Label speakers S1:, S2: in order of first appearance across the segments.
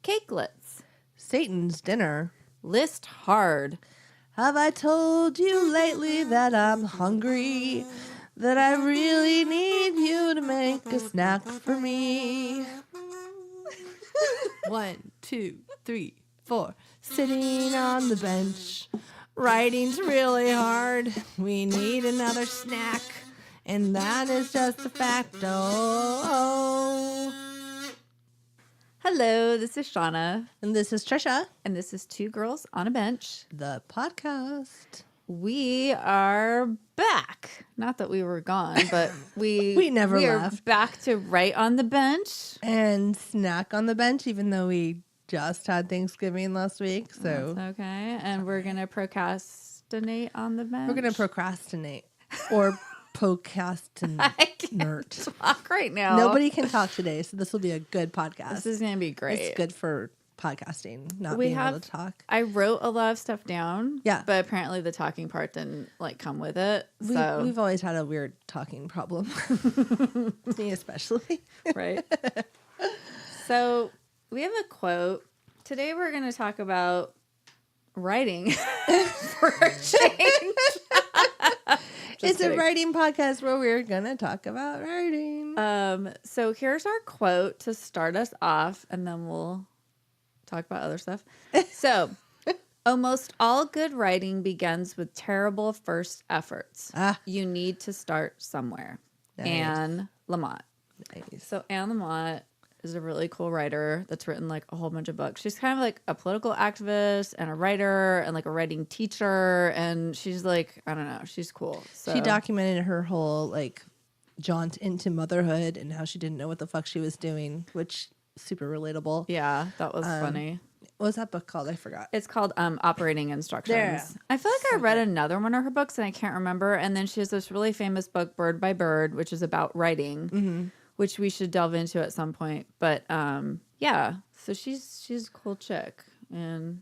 S1: Cakelets.
S2: Satan's dinner.
S1: List hard.
S2: Have I told you lately that I'm hungry? That I really need you to make a snack for me? 1, 2, 3, 4. Sitting on the bench. Writing's really hard. We need another snack. And that is just a fact. Oh.
S1: Hello, this is Shauna.
S2: And this is Trisha.
S1: And this is Two Girls on a Bench.
S2: The podcast.
S1: We are back. Not that we were gone, but we
S2: never left.
S1: are back to write on the bench.
S2: And snack on the bench, even though we just had Thanksgiving last week. So
S1: that's okay. And we're going to procrastinate on the bench.
S2: We're going to procrastinate or procrastinate.
S1: I can't talk right now.
S2: Nobody can talk today, so this will be a good podcast.
S1: This is going to be great.
S2: It's good for podcasting, not being able to talk.
S1: I wrote a lot of stuff down.
S2: Yeah.
S1: But apparently the talking part didn't come with it.
S2: We've always had a weird talking problem. Me especially.
S1: Right. So we have a quote. Today we're going to talk about writing for a change.
S2: It's kidding. A writing podcast where we're going to talk about writing.
S1: So here's our quote to start us off, and then we'll talk about other stuff. So, almost all good writing begins with terrible first efforts. You need to start somewhere. Nice. Anne Lamott.
S2: Nice.
S1: So Anne Lamott is a really cool writer that's written a whole bunch of books. She's kind of like a political activist and a writer and a writing teacher. And she's I don't know, she's cool. So
S2: she documented her whole jaunt into motherhood and how she didn't know what the fuck she was doing, which super relatable.
S1: Yeah, that was funny.
S2: What was that book called? I forgot.
S1: It's called Operating Instructions.
S2: There.
S1: I feel like I read another one of her books and I can't remember. And then she has this really famous book, Bird by Bird, which is about writing, which we should delve into at some point. But yeah, so she's a cool chick and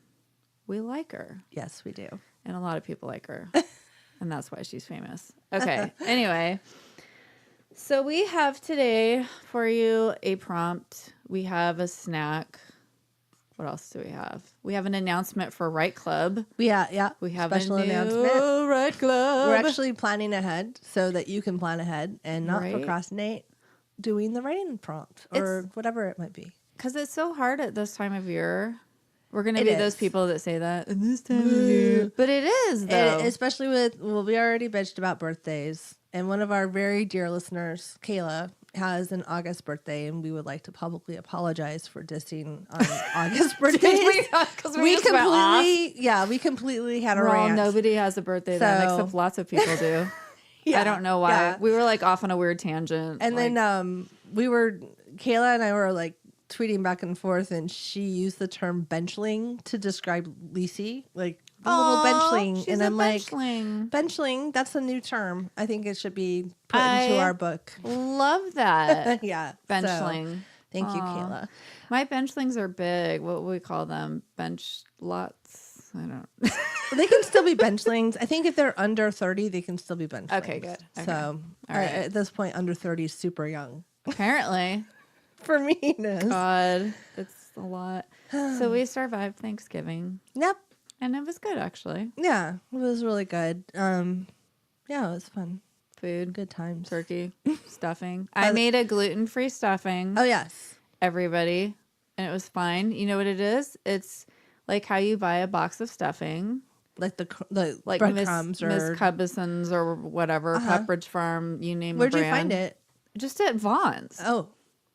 S1: we like her.
S2: Yes, we do.
S1: And a lot of people like her. And that's why she's famous. Okay. Anyway. So we have today for you a prompt. We have a snack. What else do we have? We have an announcement for Write Club.
S2: Yeah.
S1: We have
S2: special
S1: a new
S2: announcement.
S1: Write Club.
S2: We're actually planning ahead so that you can plan ahead and not procrastinate doing the writing prompt or whatever it might be.
S1: Because it's so hard at this time of year. We're going to be those people that say that in this time of year. But it is, though.
S2: Especially we already bitched about birthdays. And one of our very dear listeners, Kayla, has an August birthday, and we would like to publicly apologize for dissing on August birthdays. we completely had a rant.
S1: Nobody has a birthday then, except lots of people do. Yeah, I don't know why. Yeah. We were off on a weird tangent.
S2: And then Kayla and I were tweeting back and forth, and she used the term benchling to describe Lacey, the little benchling.
S1: And I'm
S2: benchling, that's a new term. I think it should be put into our book.
S1: Love that.
S2: Yeah.
S1: Benchling.
S2: So, thank you, Kayla.
S1: My benchlings are big. What would we call them? Benchlots? I don't know.
S2: They can still be benchlings. I think if they're under 30, they can still be benchlings.
S1: Okay, good. Okay.
S2: So at this point, under 30 is super young.
S1: Apparently.
S2: For me, it is.
S1: God, it's a lot. So we survived Thanksgiving.
S2: Yep.
S1: And it was good, actually.
S2: Yeah, it was really good. Yeah, it was fun.
S1: Food.
S2: Good times.
S1: Turkey. Stuffing. I made a gluten-free stuffing.
S2: Oh, yes.
S1: Everybody. And it was fine. You know what it is? It's like how you buy a box of stuffing.
S2: Like the breadcrumbs or
S1: Miss Cubison's or whatever. Pepperidge Farm, you name
S2: Where'd
S1: the brand.
S2: Where'd you find it?
S1: Just at Vaughn's.
S2: Oh.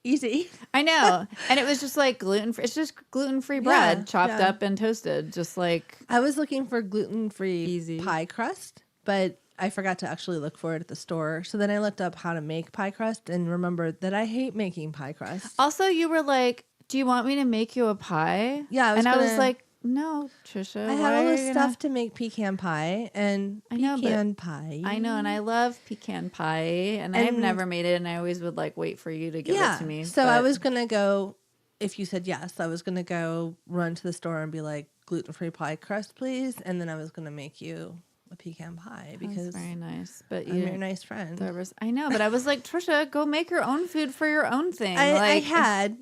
S2: Easy.
S1: I know. And it was just gluten-free. It's just gluten-free bread chopped up and toasted. Just I
S2: was looking for gluten-free pie crust, but I forgot to actually look for it at the store. So then I looked up how to make pie crust and remembered that I hate making pie crust.
S1: Also, you were like, do you want me to make you a pie?
S2: Yeah.
S1: I was like, no, Trisha.
S2: I have all this stuff to make pecan pie and pecan pie.
S1: I know, and I love pecan pie, and I've never made it, and I always would wait for you to give it to me.
S2: So I was going to go, if you said yes, I was going to go run to the store and be like, gluten-free pie crust, please. And then I was going to make you a pecan pie because
S1: that's very nice. But
S2: I'm your nice friend.
S1: I know, but I was like, Trisha, go make your own food for your own thing.
S2: I had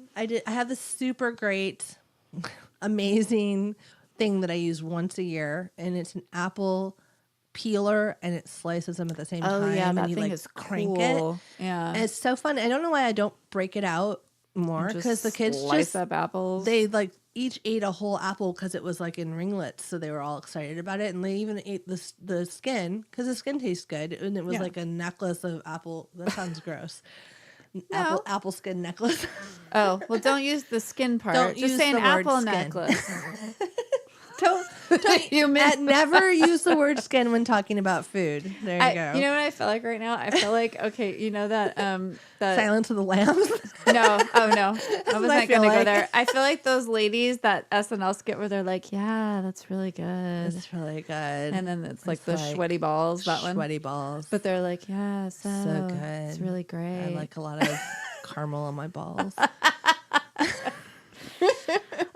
S2: this super great amazing thing that I use once a year, and it's an apple peeler, and it slices them at the same time.
S1: Oh yeah, that
S2: and you
S1: thing
S2: like
S1: is
S2: crank
S1: cool.
S2: it.
S1: Yeah,
S2: And it's so fun. I don't know why I don't break it out more, because the kids
S1: slice up apples.
S2: they like each ate a whole apple because it was like in ringlets, so they were all excited about it, and they even ate the skin because the skin tastes good, and it was like a necklace of apple. That sounds gross.
S1: No.
S2: Apple skin necklace.
S1: Oh well, don't use the skin part.
S2: Don't
S1: Just
S2: use
S1: say an
S2: the word
S1: apple
S2: skin.
S1: necklace.
S2: don't never use the word skin when talking about food. There you go.
S1: You know what I feel like right now? I feel like okay, you know that that
S2: Silence of the Lambs.
S1: no, oh no, I wasn't
S2: I
S1: gonna
S2: feel
S1: go
S2: like.
S1: there. I feel like those ladies that SNL skit where they're like, "Yeah, that's really good,"
S2: It's really good.
S1: and then it's like
S2: It's
S1: the
S2: like
S1: sweaty balls. That one,
S2: Sweaty balls.
S1: but they're like, "Yeah, so
S2: good.
S1: It's really great."
S2: I like a lot of caramel on my balls.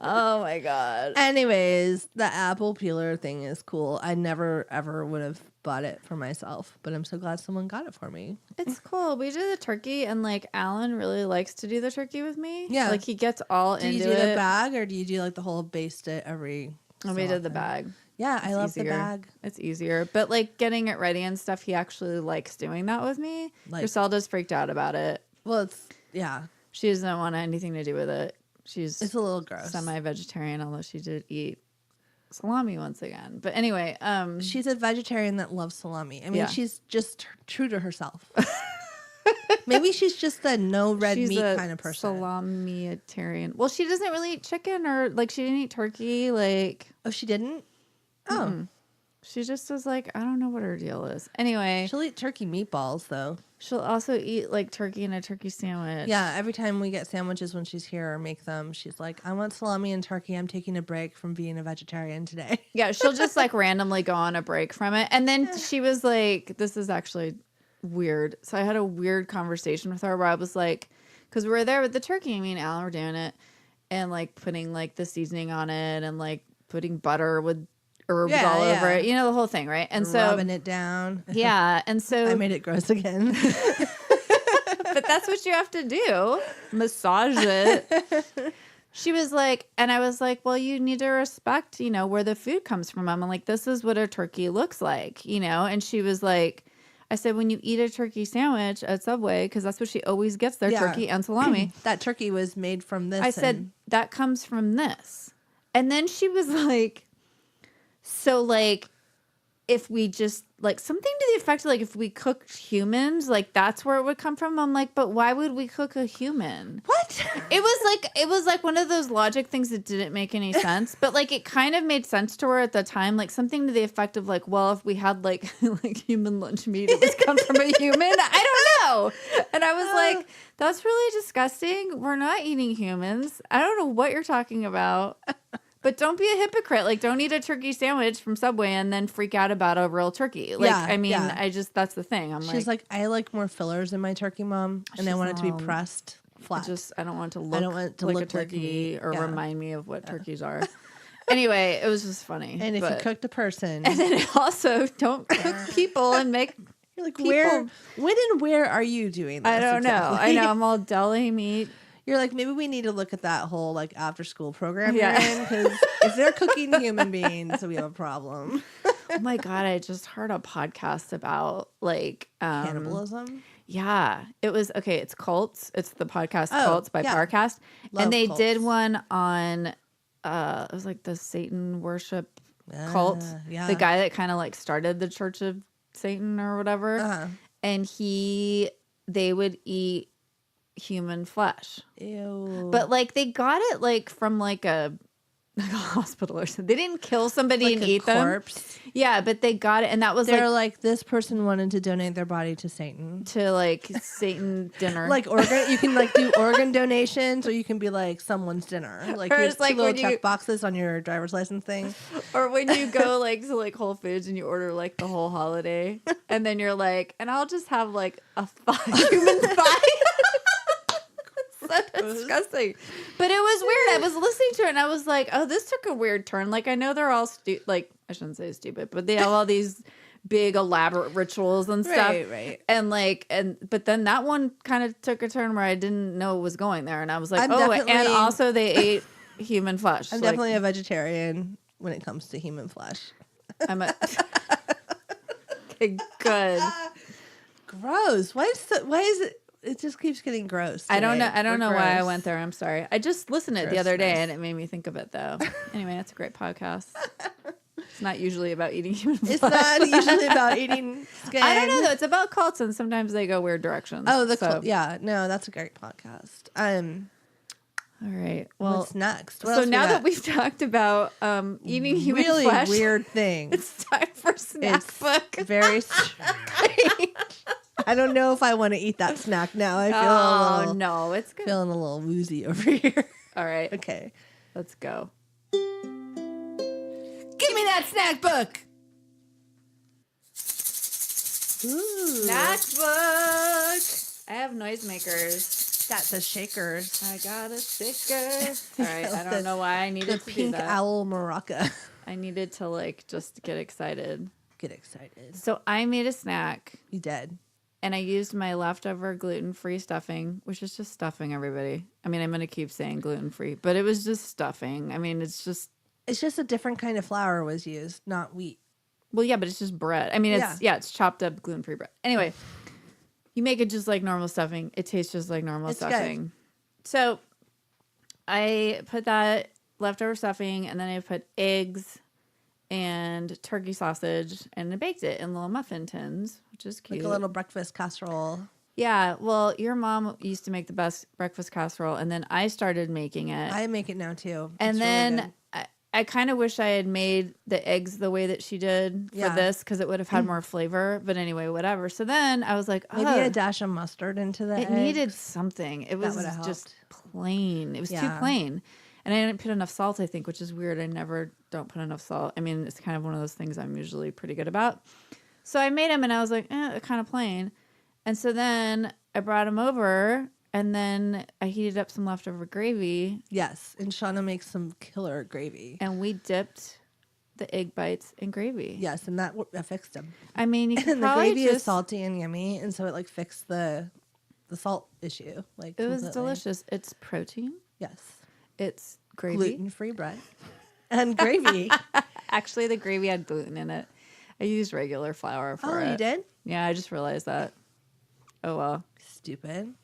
S1: Oh my god.
S2: Anyways, the apple peeler thing is cool. I never ever would have bought it for myself, but I'm so glad someone got it for me.
S1: It's cool. We do the turkey, and like Alan really likes to do the turkey with me.
S2: Yeah.
S1: like he gets all
S2: Do
S1: into
S2: you do
S1: it.
S2: the bag, or do you do like the whole baste it every?
S1: And we did the bag.
S2: Yeah, I love the
S1: Easier.
S2: bag.
S1: It's easier, but like getting it ready and stuff, he actually likes doing that with me.
S2: Like-
S1: Griselda's freaked out about it.
S2: Well, yeah,
S1: She doesn't want anything to do with it. She's
S2: it's a little gross.
S1: semi-vegetarian, although she did eat salami once again. But anyway,
S2: She's a vegetarian that loves salami. I mean,
S1: Yeah.
S2: she's just true to herself. Maybe she's just a no red
S1: she's
S2: meat
S1: a
S2: kind of person.
S1: Salami-tarian. Well, she doesn't really eat chicken, or like she didn't eat turkey. Like
S2: Oh, she didn't? Oh.
S1: she just was like, I don't know what her deal is. Anyway,
S2: She'll eat turkey meatballs, though.
S1: she'll also eat like turkey and a turkey sandwich.
S2: Yeah, every time we get sandwiches when she's here or make them, she's like, I want salami and turkey. I'm taking a break from being a vegetarian today.
S1: Yeah, she'll just like randomly go on a break from it. And then she was like, this is actually weird. So I had a weird conversation with her where I was like, because we were there with the turkey, me and Alan were doing it, and like putting like the seasoning on it and like putting butter with herbs all over it. You know, the whole thing, right? And so
S2: rubbing it down.
S1: yeah. And so
S2: I made it gross again.
S1: but that's what you have to do. Massage it. She was like, and I was like, well, you need to respect, you know, where the food comes from. I'm like, this is what a turkey looks like, you know? And she was like, I said, when you eat a turkey sandwich at Subway, because that's what she always gets, their turkey and salami.
S2: That turkey was made from this.
S1: I said, that comes from this. And then she was like, so like, if we just like something to the effect of like if we cooked humans, like that's where it would come from. I'm like, but why would we cook a human?
S2: What?
S1: It was like one of those logic things that didn't make any sense, but like it kind of made sense to her at the time, like something to the effect of like, well, if we had like like human lunch meat, it would come from a human. I don't know. And I was like, that's really disgusting. We're not eating humans. I don't know what you're talking about. But don't be a hypocrite. Like, don't eat a turkey sandwich from Subway and then freak out about a real turkey. Like,
S2: Yeah,
S1: I mean,
S2: yeah.
S1: that's the thing.
S2: She's like, I like more fillers in my turkey, Mom, and I
S1: She's
S2: want it to be
S1: all-
S2: pressed flat.
S1: I don't want it to
S2: I
S1: look
S2: don't want it to
S1: like a
S2: look like
S1: turkey
S2: meat.
S1: or
S2: Yeah.
S1: remind me of what turkeys are. Anyway, it was just funny.
S2: And if
S1: but-
S2: you cooked a person,
S1: and then also don't cook people and make.
S2: you're like,
S1: people-
S2: when and where are you doing this?
S1: I don't know.
S2: exactly?
S1: I know I'm all deli meat.
S2: You're like, maybe we need to look at that whole like after school program
S1: Yeah.
S2: you're in, because if they're cooking human beings, we have a problem.
S1: Oh my god! I just heard a podcast about like
S2: Cannibalism.
S1: Yeah, it was okay. It's Cults. It's the podcast
S2: Oh,
S1: Cults by
S2: yeah.
S1: Parcast,
S2: Love
S1: and they
S2: cults.
S1: did one on. It was like the Satan worship cult.
S2: Yeah.
S1: The guy that kind of like started the Church of Satan or whatever,
S2: Uh-huh.
S1: and they would eat human flesh,
S2: Ew.
S1: but like they got it like from like a hospital or something. They didn't kill somebody
S2: like
S1: and
S2: a
S1: eat
S2: corpse.
S1: them. Yeah, but they got it, and that was
S2: They're
S1: like
S2: like, this person wanted to donate their body to Satan.
S1: to like Satan dinner.
S2: Like organ, you can like do organ donations, or you can be like someone's dinner. Like
S1: Or
S2: here's
S1: it's like
S2: two little
S1: when you-
S2: check boxes on your driver's license thing.
S1: Or when you go like to like Whole Foods and you order like the whole holiday, and then you're like, and I'll just have like a human thigh. So disgusting. But it was weird. I was listening to it and I was like, oh, this took a weird turn. Like I know they're all like I shouldn't say stupid, but they have all these big elaborate rituals and stuff.
S2: Right.
S1: And but then that one kind of took a turn where I didn't know it was going there, and I was like,
S2: I'm
S1: oh, and
S2: definitely-
S1: also they ate human flesh.
S2: I'm definitely a vegetarian when it comes to human flesh.
S1: I'm a okay, good.
S2: Gross. Why is it? It just keeps getting gross.
S1: I don't know.
S2: today.
S1: I don't
S2: We're
S1: know why I
S2: gross.
S1: went there. I'm sorry. I just listened to it the other day,
S2: Grossness.
S1: and it made me think of it, though. Anyway, that's a great podcast. It's not usually about eating human flesh.
S2: It's not usually about eating skin.
S1: I don't know though. It's about cults, and sometimes they go weird directions.
S2: Oh,
S1: so.
S2: yeah. No, that's a great podcast.
S1: All right. Well,
S2: what's next?
S1: so now that we've talked about eating human
S2: really
S1: flesh,
S2: weird thing.
S1: it's time for snack book.
S2: Very strange. I don't know if I want to eat that snack now. I feel
S1: no, it's good.
S2: feeling a little woozy over here.
S1: All right.
S2: Okay.
S1: Let's go.
S2: Give me that snack book. Ooh.
S1: Snack book. I have noisemakers.
S2: Got the shakers.
S1: I got a shaker. All right. I don't know why I needed
S2: The
S1: to
S2: pink
S1: do that.
S2: owl maraca.
S1: I needed to like just get excited.
S2: Get excited.
S1: So I made a snack.
S2: You did.
S1: And I used my leftover gluten-free stuffing, which is just stuffing, everybody. I mean, I'm going to keep saying gluten-free, but it was just stuffing. I mean, it's just
S2: a different kind of flour was used, not wheat.
S1: well, yeah, but it's just bread. I mean, it's chopped up gluten-free bread. Anyway, you make it just like normal stuffing. It tastes just like normal stuffing.
S2: Good.
S1: So I put that leftover stuffing, and then I put eggs and turkey sausage, and I baked it in little muffin tins, which is cute.
S2: Like a little breakfast casserole.
S1: Yeah, well, your mom used to make the best breakfast casserole, and then I started making it.
S2: I make it now too.
S1: And
S2: It's
S1: then
S2: really
S1: I kind of wish I had made the eggs the way that she did for this, because it would have had more flavor. But anyway, whatever. So then I was like, oh,
S2: maybe a dash of mustard into the
S1: it needed something. It was
S2: would've
S1: just plain. It was too
S2: Yeah.
S1: plain. And I didn't put enough salt, I think, which is weird. I never don't put enough salt. I mean, it's kind of one of those things I'm usually pretty good about. So I made them, and I was like, kind of plain. And so then I brought them over, and then I heated up some leftover gravy.
S2: Yes, and Shauna makes some killer gravy.
S1: And we dipped the egg bites in gravy.
S2: Yes, and that fixed them.
S1: I mean, you could
S2: And the
S1: probably
S2: gravy
S1: just,
S2: is salty and yummy, and so it like fixed the salt issue. Like
S1: it was
S2: completely.
S1: delicious. It's protein.
S2: Yes,
S1: It's gravy.
S2: gluten-free bread and gravy.
S1: Actually, the gravy had gluten in it. I used regular flour for it.
S2: You did?
S1: Yeah, I just realized that. Oh, well.
S2: Stupid.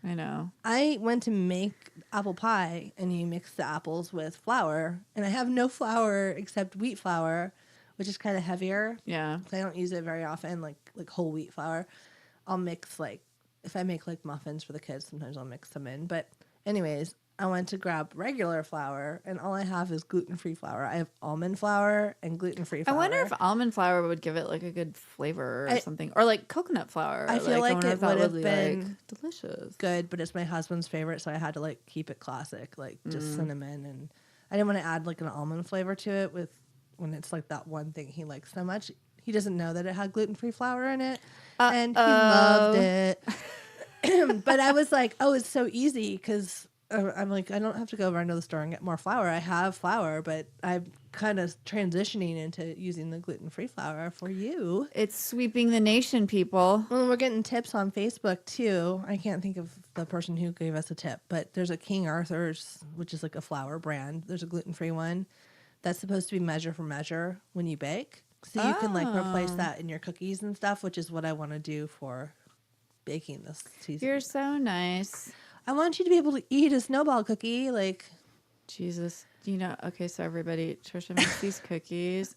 S1: I know.
S2: I went to make apple pie, and you mix the apples with flour, and I have no flour except wheat flour, which is kind of heavier.
S1: Yeah.
S2: I don't use it very often, like whole wheat flour. I'll mix if I make like muffins for the kids, sometimes I'll mix them in. But anyways, I went to grab regular flour, and all I have is gluten-free flour. I have almond flour and gluten-free flour.
S1: I wonder if almond flour would give it like a good flavor or something, or like coconut flour.
S2: I feel like
S1: wonder
S2: it
S1: if that
S2: would have
S1: be,
S2: been
S1: like, delicious.
S2: good, but it's my husband's favorite, so I had to like keep it classic, like just cinnamon, and I didn't want to add like an almond flavor to it when it's like that one thing he likes so much. He doesn't know that it had gluten-free flour in it, and he loved it. But I was like, oh, it's so easy because I'm like, I don't have to go over to the store and get more flour. I have flour, but I'm kind of transitioning into using the gluten-free flour for you.
S1: It's sweeping the nation, people.
S2: Well, we're getting tips on Facebook too. I can't think of the person who gave us a tip, but there's a King Arthur's, which is like a flour brand. There's a gluten-free one that's supposed to be measure for measure when you bake. So you can like replace that in your cookies and stuff, which is what I want to do for baking this season.
S1: You're so nice.
S2: I want you to be able to eat a snowball cookie, like
S1: Jesus. You know, okay, so everybody, Trisha makes these cookies.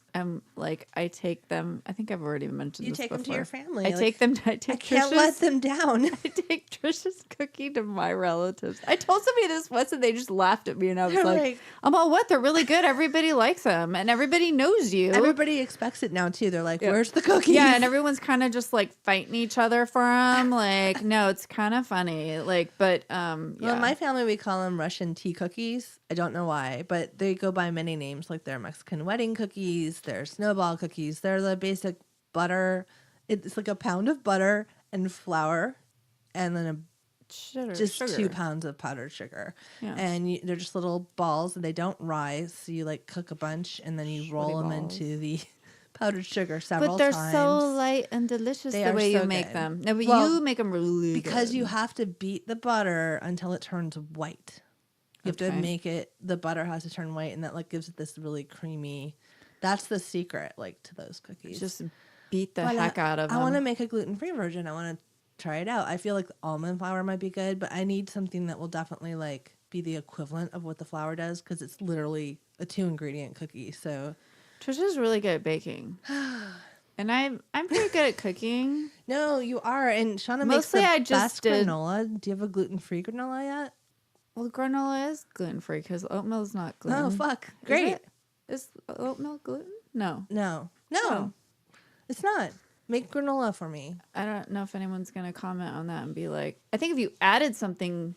S1: Like, I take them. I think I've already mentioned
S2: you
S1: this
S2: take
S1: before.
S2: them to your family.
S1: I take them. I
S2: can't let them down.
S1: I take Trisha's cookie to my relatives. I told somebody this once, and they just laughed at me, and I was
S2: They're
S1: like,
S2: like,
S1: "I'm all what? They're really good. Everybody likes them, and everybody knows you.
S2: Everybody expects it now too. They're like, "Where's the cookies?"
S1: Yeah, and everyone's kind of just like fighting each other for them. Like, no, it's kind of funny. Like, but yeah.
S2: Well, in my family, we call them Russian tea cookies. I don't know why, but they go by many names. Like they're Mexican wedding cookies, they're snowball cookies, they're the basic butter. It's like a pound of butter and flour, and then
S1: sugar.
S2: 2 pounds of powdered sugar.
S1: Yeah.
S2: And they're just little balls, and they don't rise. So you like cook a bunch, and then you roll them into the powdered sugar several
S1: But they're
S2: times.
S1: so light and delicious
S2: They
S1: the
S2: are
S1: way
S2: so
S1: you make
S2: good.
S1: them. No, but
S2: Well,
S1: you make them really
S2: because
S1: good.
S2: you have to beat the butter until it turns white. You have to
S1: Okay.
S2: make it, the butter has to turn white, and that like gives it this really creamy, that's the secret like to those cookies.
S1: Just beat the
S2: But,
S1: heck out of them.
S2: I want to make a gluten-free version. I want to try it out. I feel like the almond flour might be good, but I need something that will definitely like be the equivalent of what the flour does, because it's literally a 2-ingredient cookie. So
S1: Trisha's really good at baking. And I'm pretty good at cooking.
S2: no, you are. And Shauna
S1: Mostly
S2: makes the
S1: I just
S2: best
S1: did-
S2: granola. Do you have a gluten-free granola yet?
S1: Well, granola is gluten free because oatmeal is not gluten.
S2: Oh, fuck.
S1: Is
S2: Great.
S1: it? Is oatmeal gluten? No.
S2: No,
S1: Oh.
S2: it's not. Make granola for me.
S1: I don't know if anyone's going to comment on that and be like, I think if you added something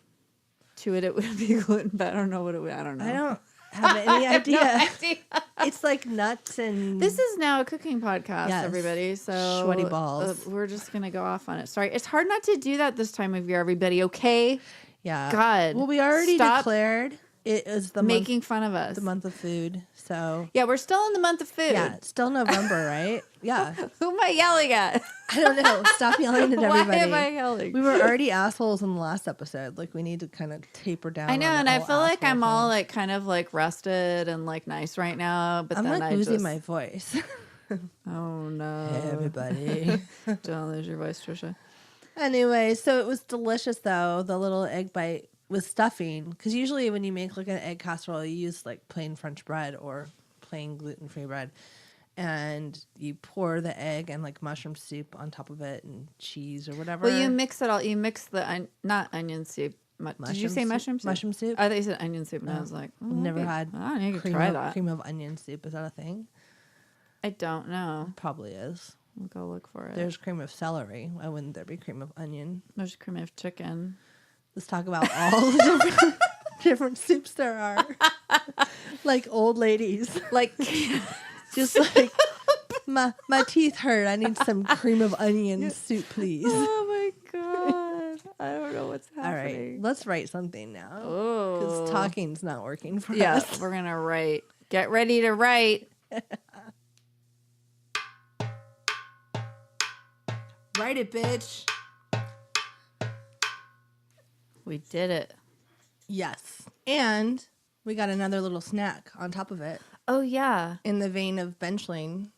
S1: to it, it would be gluten, but I don't know what it would. I don't know.
S2: I don't have any
S1: I have
S2: idea.
S1: no idea.
S2: It's like nuts and
S1: This is now a cooking podcast,
S2: Yes.
S1: everybody. So
S2: Sweaty balls.
S1: we're just going to go off on it. Sorry. It's hard not to do that this time of year, everybody. Okay.
S2: yeah.
S1: God.
S2: Well, we already
S1: Stop
S2: declared it is the
S1: making fun of us.
S2: the month of food. So
S1: Yeah, we're still in the month of food.
S2: yeah, it's still November, right? Yeah.
S1: Who am I yelling at?
S2: I don't know. Stop yelling at everybody.
S1: Why am I yelling?
S2: We were already assholes in the last episode. Like we need to kind of taper down.
S1: I know,
S2: on the
S1: and I
S2: whole
S1: feel like
S2: asshole
S1: I'm all
S2: thing.
S1: like kind of like rested and like nice right now. But
S2: I'm
S1: then
S2: like
S1: I
S2: losing
S1: just,
S2: my voice.
S1: oh no,
S2: Hey, everybody.
S1: don't lose your voice, Trisha.
S2: Anyway, so it was delicious though. The little egg bite with stuffing, because usually when you make like an egg casserole, you use like plain French bread or plain gluten-free bread, and you pour the egg and like mushroom soup on top of it and cheese or whatever.
S1: Well, you mix it all. You mix the not onion soup. Did you say mushroom soup?
S2: Mushroom soup.
S1: I thought you said onion soup, and I was like, oh,
S2: Never
S1: okay.
S2: had
S1: Oh, you can
S2: cream
S1: try
S2: of,
S1: that.
S2: cream of onion soup. Is that a thing?
S1: I don't know.
S2: Probably is.
S1: We'll go look for it.
S2: There's cream of celery. Why wouldn't there be cream of onion?
S1: There's cream of chicken.
S2: Let's talk about all the different soups there are. Like old ladies.
S1: Like,
S2: Just like, my teeth hurt. I need some cream of onion soup, please.
S1: oh my god, I don't know what's
S2: All
S1: happening.
S2: right, let's write something now.
S1: Oh,
S2: Because talking's not working for
S1: yeah,
S2: us.
S1: we're gonna write. Get ready to write.
S2: Write it, bitch.
S1: We did it.
S2: Yes. And we got another little snack on top of it.
S1: Oh yeah,
S2: In the vein of benchling,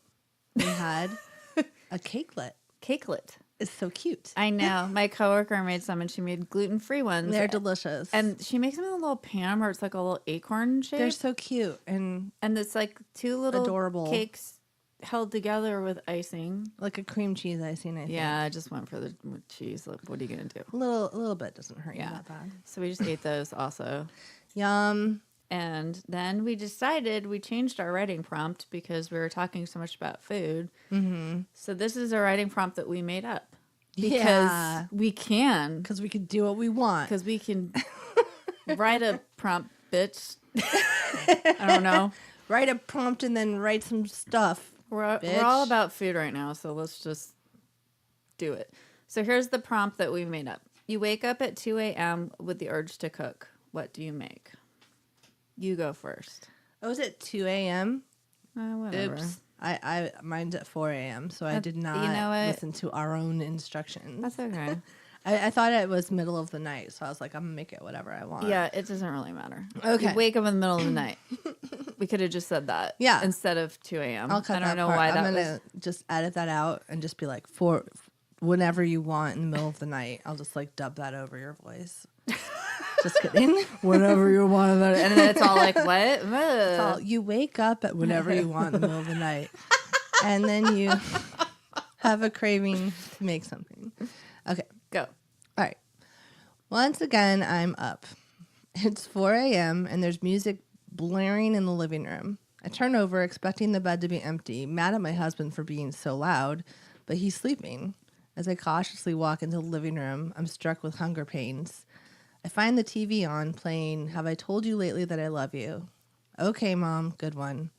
S2: we had a cakelet.
S1: cakelet.
S2: It's so cute.
S1: I know. My coworker made some, and she made gluten-free ones.
S2: They're delicious.
S1: And she makes them in a little pan where it's like a little acorn shape.
S2: they're so cute. And
S1: And it's like two little
S2: Adorable.
S1: cakes held together with icing.
S2: like a cream cheese icing, I think.
S1: Yeah, I just went for the cheese. Like, what are you gonna do?
S2: A little bit doesn't hurt you
S1: Yeah.
S2: that bad.
S1: So we just ate those also.
S2: Yum.
S1: And then we decided we changed our writing prompt because we were talking so much about food. Mm-hmm. So this is a writing prompt that we made up. Because
S2: Yeah.
S1: we can.
S2: Because we could do what we want.
S1: Because we can write a prompt, bitch. I don't know.
S2: Write a prompt and then write some stuff.
S1: We're all
S2: Bitch.
S1: about food right now, so let's just do it. So here's the prompt that we made up. You wake up at 2 a.m. with the urge to cook. What do you make? You go first.
S2: Oh, was it 2 a.m.?
S1: Whatever.
S2: Oops. I mine's at 4 a.m., so I did not
S1: you know what?
S2: listen to our own instructions.
S1: That's okay.
S2: I thought it was middle of the night, so I was like, I'm going to make it whatever I want.
S1: Yeah, it doesn't really matter.
S2: Okay.
S1: You wake up in the middle of the night. We could have just said that.
S2: Yeah.
S1: Instead of 2 a.m.
S2: I'll cut
S1: I don't
S2: that
S1: know
S2: part.
S1: why
S2: I'm
S1: that
S2: going
S1: was.
S2: to just edit that out and just be like, for whenever you want in the middle of the night. I'll just like dub that over your voice. Just kidding.
S1: Whatever you want. And then it's all like, what?
S2: It's all, you wake up at whenever you want in the middle of the night. And then you have a craving to make something. Okay.
S1: Go.
S2: All right. Once again, I'm up. It's 4 a.m. and there's music blaring in the living room. I turn over, expecting the bed to be empty, mad at my husband for being so loud, but he's sleeping. As I cautiously walk into the living room, I'm struck with hunger pains. I find the TV on, playing Have I Told You Lately That I Love You? Okay, Mom, good one.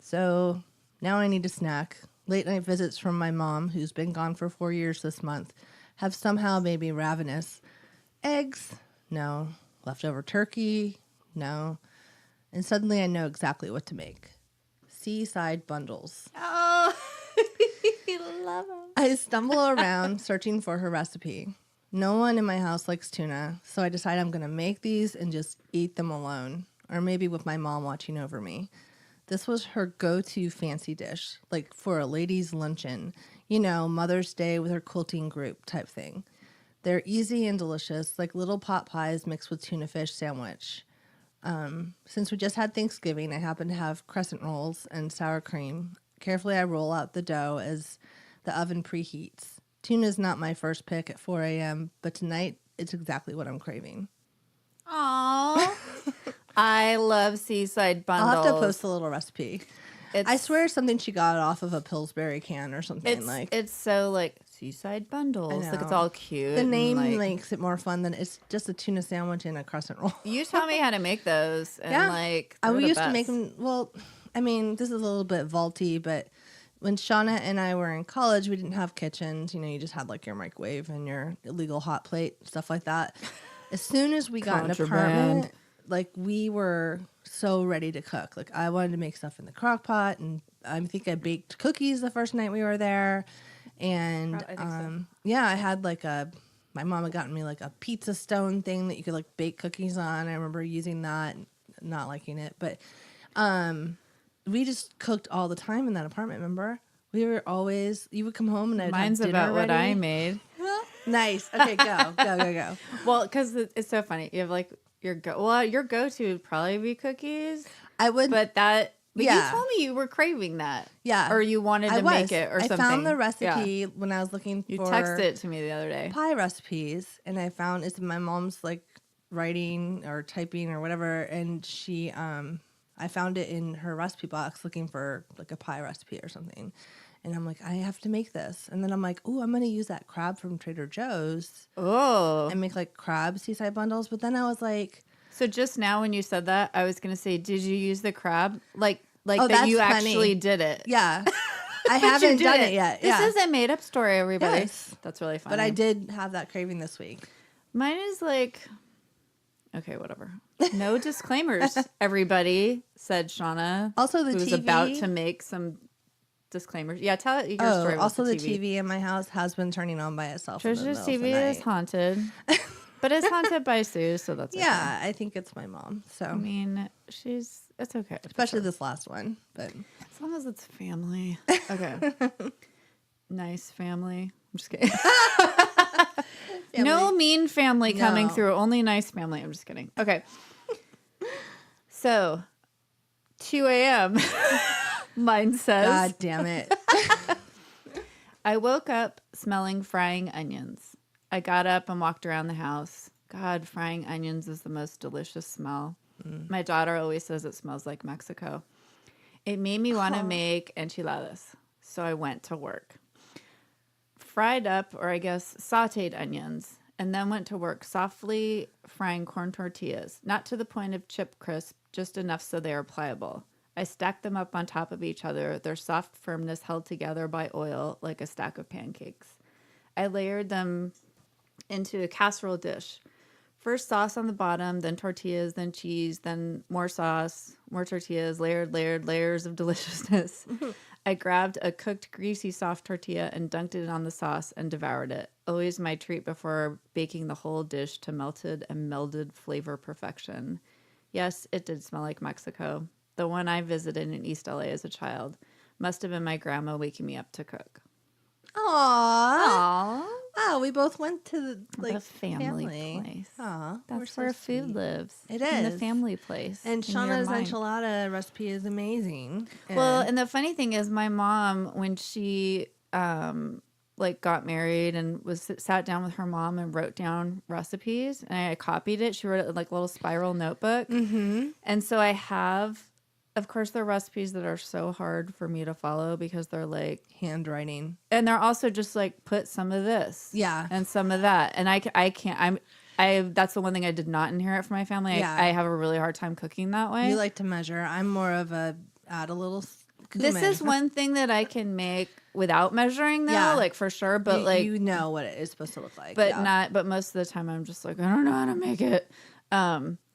S2: So now I need a snack. Late night visits from my mom, who's been gone for 4 years this month, have somehow made me ravenous. Eggs? No. Leftover turkey? No. And suddenly I know exactly what to make. Seaside bundles.
S1: Oh, love him.
S2: I stumble around searching for her recipe. No one in my house likes tuna, so I decided I'm going to make these and just eat them alone, or maybe with my mom watching over me. This was her go-to fancy dish, like for a ladies' luncheon, Mother's Day with her quilting group type thing. They're easy and delicious, like little pot pies mixed with tuna fish sandwich. Since we just had Thanksgiving, I happen to have crescent rolls and sour cream. Carefully, I roll out the dough as the oven preheats. Tuna is not my first pick at 4 a.m., but tonight it's exactly what I'm craving.
S1: Aww. I love seaside bundles.
S2: I'll have to post a little recipe. I swear it's something she got off of a Pillsbury can or something.
S1: It's so like seaside bundles. Like it's all cute.
S2: The name makes it more fun than it's just a tuna sandwich and a crescent roll.
S1: You taught me how to make those, and
S2: we used to make them. Well, I mean, this is a little bit vaulty, but when Shauna and I were in college, we didn't have kitchens. You just had like your microwave and your illegal hot plate, stuff like that. As soon as we got an apartment, like we were so ready to cook. Like I wanted to make stuff in the crock pot, and I think I baked cookies the first night we were there. And I had like my mom had gotten me like a pizza stone thing that you could like bake cookies on. I remember using that, not liking it, but we just cooked all the time in that apartment. Remember, you would come home and I'd
S1: mine's
S2: have dinner
S1: about
S2: ready.
S1: what I made.
S2: Nice. Okay, go.
S1: Well, because it's so funny. You have like your go-to would probably be cookies.
S2: I would,
S1: but you told me you were craving that.
S2: Yeah.
S1: Or you wanted to make it or something.
S2: I found the recipe when I was looking for...
S1: You texted it to me the other day.
S2: Pie recipes. And I found it's my mom's like writing or typing or whatever. And she... I found it in her recipe box looking for like a pie recipe or something. And I'm like, I have to make this. And then I'm like, oh, I'm going to use that crab from Trader Joe's.
S1: Oh.
S2: And make like crab seaside bundles. But then I was like...
S1: So just now when you said that, I was going to say, did you use the crab? Like
S2: oh,
S1: that you
S2: funny.
S1: Actually did it.
S2: Yeah. I haven't done it yet.
S1: This is a made up story, everybody.
S2: Yes.
S1: That's really funny.
S2: But I did have that craving this week.
S1: Mine is like, okay, whatever. No disclaimers, everybody, said Shauna.
S2: Also the
S1: who's
S2: TV.
S1: About to make some disclaimers. Yeah, tell it your story.
S2: Also the TV in my house has been turning on by itself.
S1: Trisha's TV is haunted. But it's haunted by Sue, so that's okay.
S2: Yeah, I think it's my mom. So
S1: I mean, it's okay.
S2: Especially this last one. But
S1: as long as it's family. Okay. Nice family. I'm just kidding. No mean family coming through. Only nice family. I'm just kidding. Okay. So 2 a.m. Mine says.
S2: God damn it.
S1: I woke up smelling frying onions. I got up and walked around the house. God, frying onions is the most delicious smell. My daughter always says it smells like Mexico. It made me want to make enchiladas, so I went to work. Fried up, or I guess sauteed onions, and then went to work softly frying corn tortillas, not to the point of chip crisp, just enough so they are pliable. I stacked them up on top of each other, their soft firmness held together by oil like a stack of pancakes. I layered them into a casserole dish. First sauce on the bottom, then tortillas, then cheese, then more sauce, more tortillas, layers of deliciousness. I grabbed a cooked, greasy, soft tortilla and dunked it on the sauce and devoured it. Always my treat before baking the whole dish to melted and melded flavor perfection. Yes, it did smell like Mexico. The one I visited in East LA as a child. Must have been my grandma waking me up to cook.
S2: Aww. Wow, we both went to
S1: the family place.
S2: Aww,
S1: that's where food lives.
S2: It is.
S1: In the family place.
S2: And Shauna's enchilada recipe is amazing.
S1: Well, and the funny thing is my mom, when she got married and sat down with her mom and wrote down recipes, and I copied it. She wrote it in like a little spiral notebook. Mm-hmm. And so I have... Of course, there are recipes that are so hard for me to follow because they're like
S2: handwriting,
S1: and they're also just like put some of this, and some of that, and I can't. That's the one thing I did not inherit from my family. I have a really hard time cooking that way.
S2: You like to measure. I'm more of add a little. Cumin.
S1: This is one thing that I can make without measuring, though, like for sure. But
S2: you know what it is supposed to look like,
S1: but not. But most of the time, I'm just like I don't know how to make it.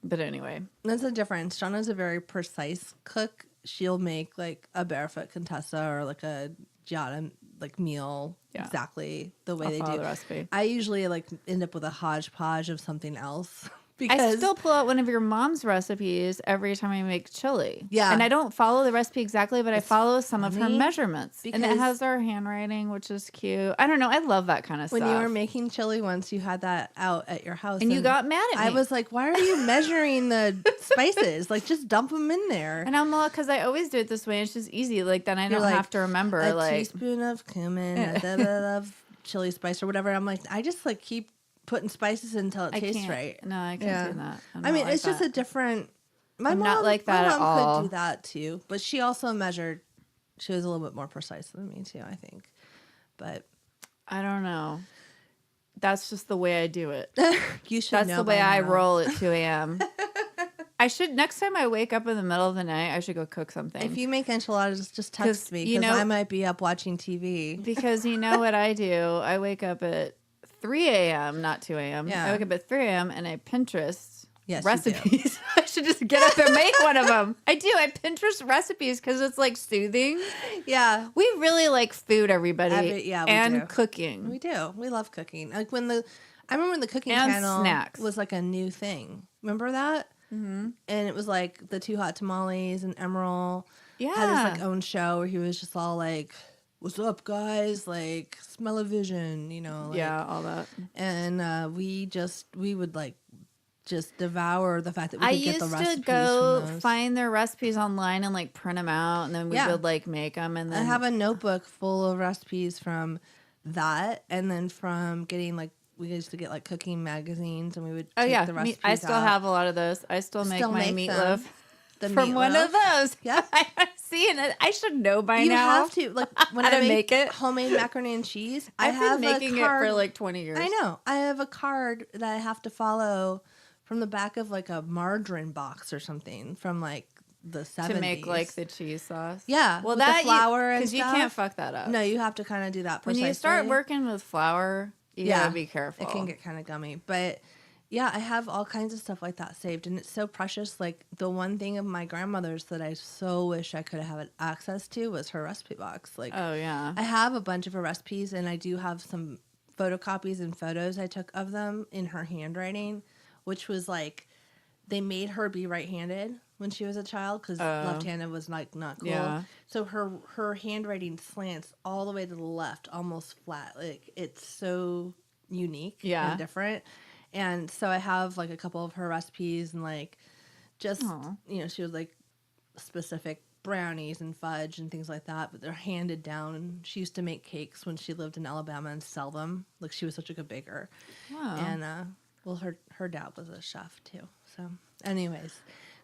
S1: But anyway.
S2: That's the difference. Shauna's a very precise cook. She'll make like a barefoot Contessa or like a Giada like meal exactly the way
S1: I'll
S2: they
S1: follow
S2: do.
S1: the recipe.
S2: I usually like end up with a hodgepodge of something else
S1: I
S2: because
S1: still pull out one of your mom's recipes every time I make chili.
S2: Yeah.
S1: And I don't follow the recipe exactly, but I follow some of her
S2: funny
S1: measurements. And it
S2: because-
S1: has our handwriting, which is cute. I don't know. I love that kind of
S2: when
S1: stuff.
S2: you were making chili once, you had that out at your house,
S1: and you got mad at me.
S2: I was like, "Why are you measuring the spices? Like, just dump them in there."
S1: And I'm like, because I always do it this way. It's just easy. Like, then I don't
S2: like,
S1: have to remember.
S2: A
S1: Like,
S2: teaspoon of cumin, a bit of chili spice or whatever. I'm like, I just like keep putting spices until it
S1: I
S2: tastes
S1: can't.
S2: right.
S1: No, I can't do that.
S2: I mean, it's just a different.
S1: I'm not like that at
S2: my mom
S1: all.
S2: could do that too, but she also measured. She was a little bit more precise than me too, I think. But
S1: I don't know. That's just the way I do it.
S2: you should
S1: That's
S2: know
S1: the way
S2: by
S1: I
S2: now.
S1: roll at 2 a.m. I should, next time I wake up in the middle of the night, I should go cook something.
S2: If you make enchiladas, just text me
S1: you
S2: because
S1: know-
S2: I might be up watching TV.
S1: Because you know what I do? I wake up at 3 a.m., not 2 a.m.
S2: Yeah.
S1: I wake up at 3 a.m. and I Pinterest
S2: Yes, you do.
S1: recipes. I should just get up and make one of them. I do. I Pinterest recipes because it's like soothing.
S2: Yeah,
S1: We really like food, everybody.
S2: we
S1: and
S2: do.
S1: cooking.
S2: we do. We love cooking. Like I remember when the cooking
S1: And
S2: channel
S1: snacks.
S2: was like a new thing. Remember that?
S1: Mm-hmm.
S2: And it was like the Two Hot Tamales and Emerald
S1: Yeah.
S2: had his like own show where he was just all like, "What's up, guys? Like, smell-o-vision, you know?" Like,
S1: yeah, all that.
S2: And we would like just devour the fact that we
S1: I
S2: could get the
S1: used
S2: recipes
S1: to go
S2: from those.
S1: find their recipes online and like print them out, and then we
S2: Yeah.
S1: would like make them. And
S2: I
S1: then
S2: have a notebook full of recipes from that, and then from getting like we used to get like cooking magazines, and we would
S1: oh
S2: take
S1: yeah,
S2: the
S1: me,
S2: recipes
S1: I still
S2: out.
S1: have a lot of those. I still make
S2: Still
S1: my
S2: make
S1: meatloaf
S2: them. The
S1: from one of
S2: meatloaf.
S1: those.
S2: Yeah.
S1: I see, and I should know by
S2: You
S1: now.
S2: have to like when
S1: How
S2: I
S1: to make it.
S2: homemade macaroni and cheese.
S1: I've
S2: have
S1: been making
S2: a card.
S1: it for like 20 years.
S2: I know. I have a card that I have to follow from the back of like a margarine box or something from like the 70s.
S1: To make like the cheese sauce.
S2: Yeah,
S1: Well,
S2: with the
S1: that
S2: flour and
S1: because you
S2: stuff.
S1: can't fuck that up.
S2: No, you have to kind of do that
S1: when
S2: precisely.
S1: you start working with flour, you gotta be careful.
S2: It can get kind of gummy, but yeah, I have all kinds of stuff like that saved, and it's so precious. Like the one thing of my grandmother's that I so wish I could have had access to was her recipe box. Like,
S1: Oh yeah.
S2: I have a bunch of her recipes, and I do have some photocopies and photos I took of them in her handwriting, which was like they made her be right-handed when she was a child because left-handed was like not cool.
S1: Yeah.
S2: So her handwriting slants all the way to the left, almost flat. Like it's so unique
S1: Yeah.
S2: and different. And so I have like a couple of her recipes and like just
S1: Aw.
S2: she was like specific brownies and fudge and things like that, but they're handed down. And she used to make cakes when she lived in Alabama and sell them. Like she was such a good baker.
S1: Wow.
S2: And well, her dad was a chef too. So, anyways,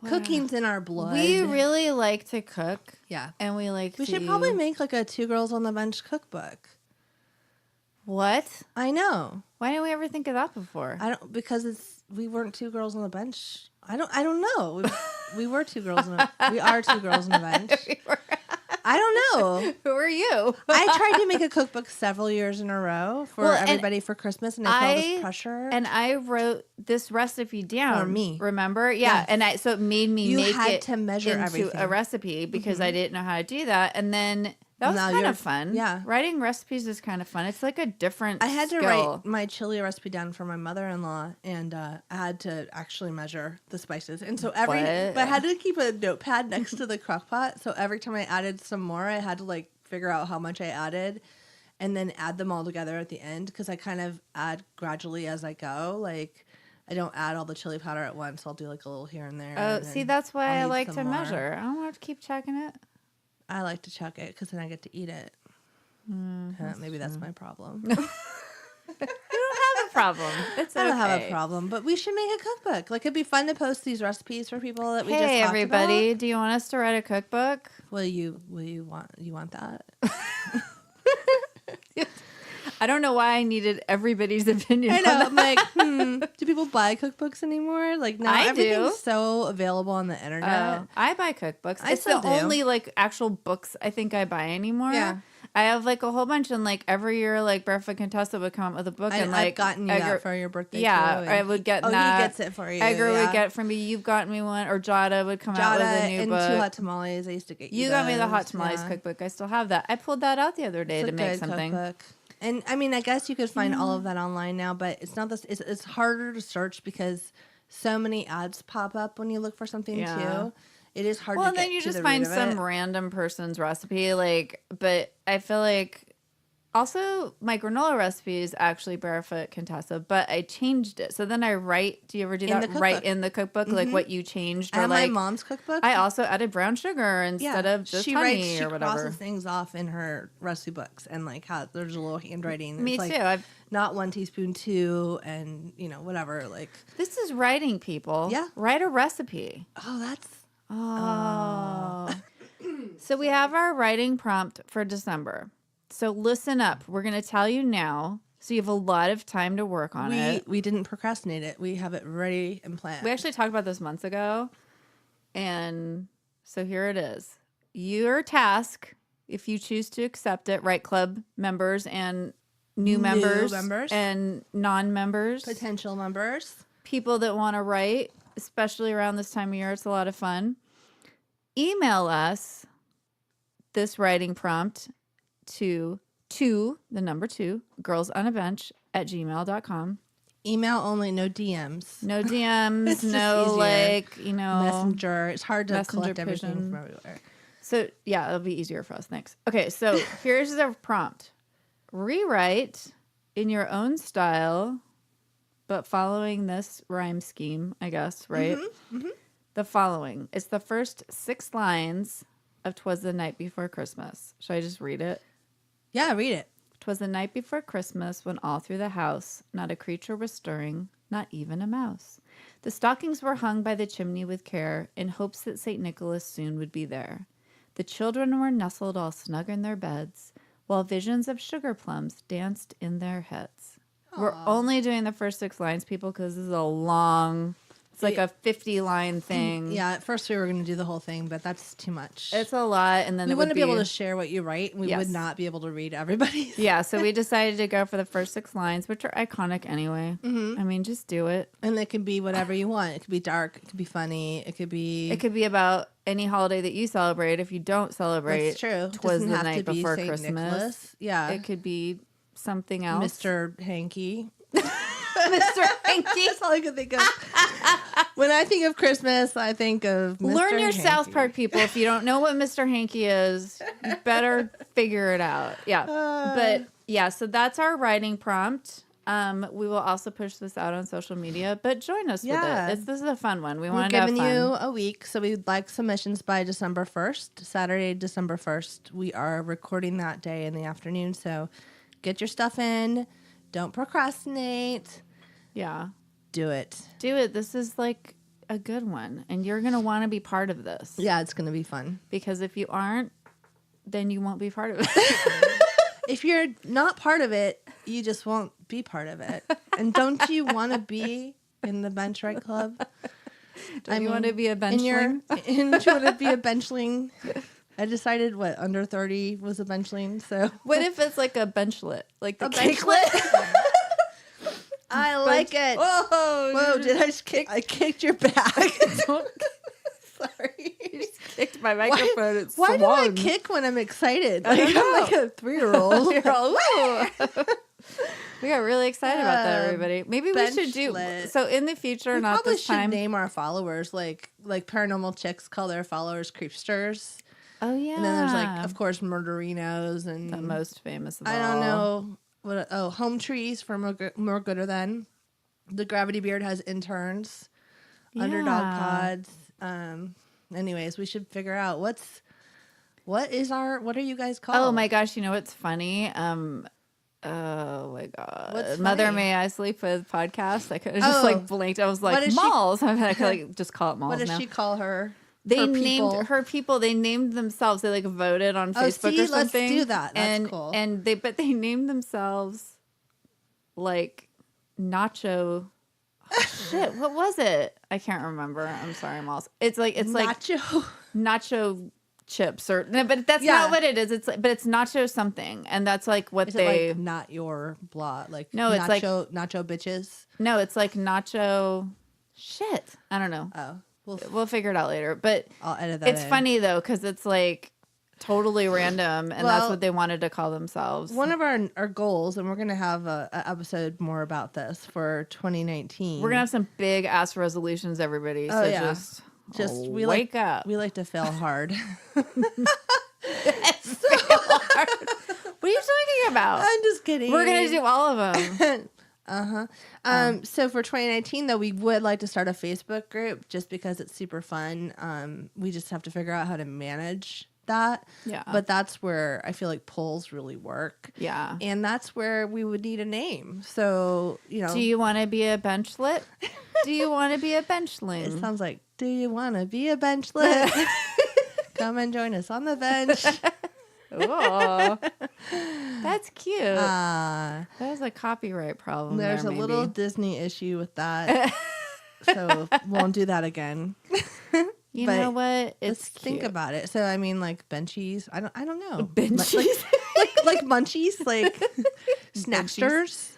S2: cooking's in our blood.
S1: We really like to cook.
S2: Yeah.
S1: And we like
S2: We
S1: to
S2: should probably make like a 2 Girls on the Bench cookbook.
S1: What?
S2: I know.
S1: Why didn't we ever think of that before?
S2: I don't because we weren't 2 girls on the bench. I don't know. We were 2 girls we are 2 girls on the bench. I don't know.
S1: Who are you?
S2: I tried to make a cookbook several years in a row for
S1: Well, and
S2: everybody for Christmas, and I felt this pressure.
S1: And I wrote this recipe down
S2: For me.
S1: Remember? Yeah.
S2: Yes.
S1: So it made me
S2: You
S1: make
S2: had
S1: it
S2: to measure
S1: into
S2: everything.
S1: a recipe because I didn't know how to do that. And then that was
S2: Now
S1: kind
S2: you're-
S1: of fun.
S2: yeah.
S1: Writing recipes is kind of fun. It's like a different
S2: I had to
S1: skill.
S2: write my chili recipe down for my mother-in-law, and I had to actually measure the spices. And so but I had to keep a notepad next to the crock pot. So every time I added some more, I had to like figure out how much I added and then add them all together at the end because I kind of add gradually as I go. Like I don't add all the chili powder at once. I'll do like a little here and there.
S1: Oh,
S2: and
S1: see,
S2: then
S1: that's why
S2: I'll
S1: I
S2: need
S1: like
S2: some
S1: to
S2: more.
S1: measure. I don't have to keep checking it.
S2: I like to chuck it because then I get to eat it. Maybe that's my problem.
S1: You don't have a problem. It's okay.
S2: I don't have a problem, but we should make a cookbook. Like it'd be fun to post these recipes for people that we just
S1: Hey,
S2: talked
S1: everybody.
S2: about.
S1: Do you want us to write a cookbook?
S2: Will you want that?
S1: I don't know why I needed everybody's opinion.
S2: I
S1: on
S2: know.
S1: that.
S2: I'm like, do people buy cookbooks anymore? Like now
S1: I
S2: everything's
S1: do.
S2: so available on the internet.
S1: I buy cookbooks.
S2: I
S1: It's
S2: still
S1: the
S2: do.
S1: only like actual books I think I buy anymore.
S2: Yeah.
S1: I have like a whole bunch, and like every year, like Barefoot Contessa would come up with a book, and like
S2: I've gotten you that for your birthday.
S1: Yeah,
S2: too,
S1: I would get
S2: he
S1: that.
S2: gets it for you.
S1: Edgar
S2: yeah.
S1: would get from me. You've gotten me one, or Jada would come out with a new
S2: and
S1: book.
S2: 2 Hot Tamales. I used to get you.
S1: You got me the
S2: those,
S1: Hot Tamales cookbook. I still have that. I pulled that out the other day
S2: It's
S1: to
S2: a
S1: make
S2: good
S1: something.
S2: cookbook. And I mean, I guess you could find all of that online now, but it's not this. It's harder to search because so many ads pop up when you look for something too. It is hard.
S1: Well,
S2: to
S1: then
S2: get
S1: you
S2: to
S1: just
S2: the
S1: find
S2: root of
S1: some
S2: it.
S1: random person's recipe, like. But I feel like also my granola recipe is actually Barefoot Contessa, but I changed it. So then I write. Do you ever do that? Write in the cookbook, like what you changed, or
S2: And
S1: like
S2: my mom's cookbook.
S1: I also added brown sugar instead of just honey or whatever.
S2: She crosses things off in her recipe books, and like how there's a little handwriting.
S1: Me
S2: it's
S1: too.
S2: like
S1: I've
S2: not 1 teaspoon, 2, and whatever. Like
S1: This is writing, people.
S2: Yeah.
S1: Write a recipe.
S2: oh, that's
S1: Oh. So we have our writing prompt for December. So listen up. We're going to tell you now. So you have a lot of time to work on it.
S2: we didn't procrastinate it. We have it ready and planned.
S1: We actually talked about this months ago. And so here it is. Your task, if you choose to accept it, Write Club members and new members and non-members.
S2: Potential members.
S1: People that want to write, especially around this time of year. It's a lot of fun. Email us this writing prompt to the number 2, girlsonabench@gmail.com.
S2: Email only, no DMs.
S1: No DMs,
S2: It's just
S1: no
S2: easier.
S1: like,
S2: Messenger. It's hard to
S1: Messenger
S2: collect everything
S1: pigeon.
S2: from everywhere.
S1: So yeah, it'll be easier for us. Thanks. Okay, so here's the prompt. Rewrite in your own style, but following this rhyme scheme, I guess, right? The following. It's the first 6 lines of 'Twas the Night Before Christmas. Should I just read it?
S2: Yeah, read it.
S1: 'Twas the night before Christmas when all through the house not a creature was stirring, not even a mouse. The stockings were hung by the chimney with care in hopes that St. Nicholas soon would be there. The children were nestled all snug in their beds while visions of sugar plums danced in their heads. Aww. We're only doing the first 6 lines, people, because this is a long... It's like a 50-line thing.
S2: Yeah, at first we were going to do the whole thing, but that's too much.
S1: It's a lot, and then
S2: we wouldn't be able to share what you write. We
S1: Yes.
S2: would not be able to read everybody's.
S1: Yeah, so we decided to go for the first 6 lines, which are iconic anyway. I mean, just do it.
S2: And it can be whatever you want. It could be dark. It could be funny. It could be
S1: about any holiday that you celebrate. If you don't celebrate,
S2: That's true.
S1: Twas
S2: Doesn't
S1: the
S2: have
S1: night
S2: to be
S1: before
S2: Saint
S1: Christmas.
S2: Nicholas. Yeah.
S1: It could be something else.
S2: Mr. Hanky.
S1: Mr. Hanky.
S2: That's all I could think of. When I think of Christmas, I think of Mr.
S1: Learn your
S2: Hanky.
S1: South Park, people. If you don't know what Mr. Hanky is, you better figure it out. Yeah. But yeah, so that's our writing prompt. We will also push this out on social media, but join us with it. This is a fun one. We
S2: We're
S1: wanted to have
S2: giving
S1: fun.
S2: you a week, so we'd like submissions by December 1st, Saturday, December 1st. We are recording that day in the afternoon, so get your stuff in. Don't procrastinate.
S1: Yeah.
S2: Do it.
S1: Do it. This is like a good one, and you're going to want to be part of this.
S2: Yeah, it's going to be fun.
S1: Because if you aren't, then you won't be part of it.
S2: If you're not part of it, you just won't be part of it. And don't you want to be in the Bench Right Club?
S1: You want to be a benchling?
S2: Do you want to be a benchling? I decided under 30 was a benchling. So
S1: What if it's like a benchlet? Like the
S2: A
S1: cakelet?
S2: I like it. Whoa! Did I just kick? I kicked your back. Sorry.
S1: You just kicked my microphone.
S2: Why do I kick when I'm excited? Like, I'm like a 3-year-old.
S1: You're all, woo! We got really excited about that, everybody. Maybe we should do
S2: Benchlet.
S1: so in the future.
S2: We
S1: Not
S2: probably
S1: this time.
S2: should name our followers like Paranormal Chicks call their followers creepsters.
S1: Oh yeah.
S2: And then there's like, of course, murderinos and
S1: the most famous of
S2: I
S1: all.
S2: don't know what. Oh, home trees for more gooder than. The Gravity Beard has interns, underdog pods. Anyways, we should figure out what are you guys called?
S1: Oh my gosh! You know what's funny? Oh my god!
S2: What's
S1: Mother
S2: funny?
S1: May I Sleep With podcast. I could have just like blinked. I was
S2: What
S1: like
S2: does she-
S1: malls. I could like just call it malls
S2: What does
S1: now.
S2: she call her?
S1: They
S2: her
S1: named
S2: people?
S1: her people. They named themselves. They like voted on Facebook
S2: see,
S1: or something.
S2: let's do that. That's
S1: and,
S2: cool.
S1: And they named themselves like Nacho. Oh, shit, what was it? I can't remember. I'm sorry, Malls. It's like
S2: Nacho.
S1: Nacho chips or no, but that's not what it is. It's but it's nacho something, and that's like what
S2: Is
S1: they
S2: it like not your blah like
S1: no, it's
S2: nacho bitches.
S1: no, it's like nacho shit. I don't know.
S2: Oh,
S1: We'll figure it out later. But
S2: I'll edit that.
S1: It's funny though because it's like totally random, and that's what they wanted to call themselves.
S2: One of our goals, and we're gonna have a episode more about this for 2019.
S1: We're gonna have some big ass resolutions, everybody. So just
S2: we
S1: wake up.
S2: We like to fail hard.
S1: Fail hard. What are you talking about?
S2: I'm just kidding.
S1: We're gonna do all of them.
S2: So for 2019 though, we would like to start a Facebook group just because it's super fun. We just have to figure out how to manage that.
S1: Yeah.
S2: But that's where I feel like polls really work.
S1: Yeah.
S2: And that's where we would need a name. So, you know.
S1: Do you want to be a benchlet? Do you want to be a benchling?
S2: It sounds like, do you want to be a benchlet? Come and join us on the bench.
S1: Oh, that's cute.
S2: That
S1: was a copyright problem.
S2: There's
S1: there,
S2: a little Disney issue with that. So won't do that again.
S1: You know what?
S2: Let's think about it. So I mean, like Benchies. I don't know.
S1: Benchies,
S2: like munchies, like snacksters.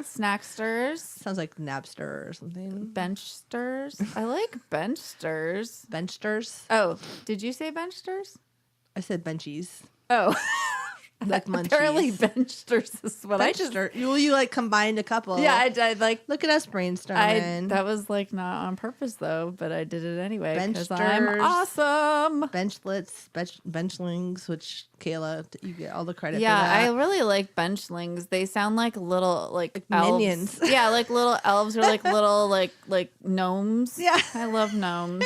S1: Snacksters.
S2: Sounds like Napster or something.
S1: Benchsters. I like benchsters.
S2: Benchsters.
S1: Oh, did you say benchsters?
S2: I said Benchies.
S1: Oh.
S2: Like munchies.
S1: Apparently benchsters is what I just...
S2: You like combined a couple.
S1: Yeah, I like...
S2: Look at us brainstorming.
S1: That was like not on purpose though, but I did it anyway because I'm awesome.
S2: Benchlets, benchlings, which Kayla, you get all the credit for
S1: yeah,
S2: that.
S1: I really like benchlings. They sound like little like elves.
S2: Minions.
S1: Yeah, like little elves or like little like gnomes.
S2: Yeah.
S1: I love gnomes.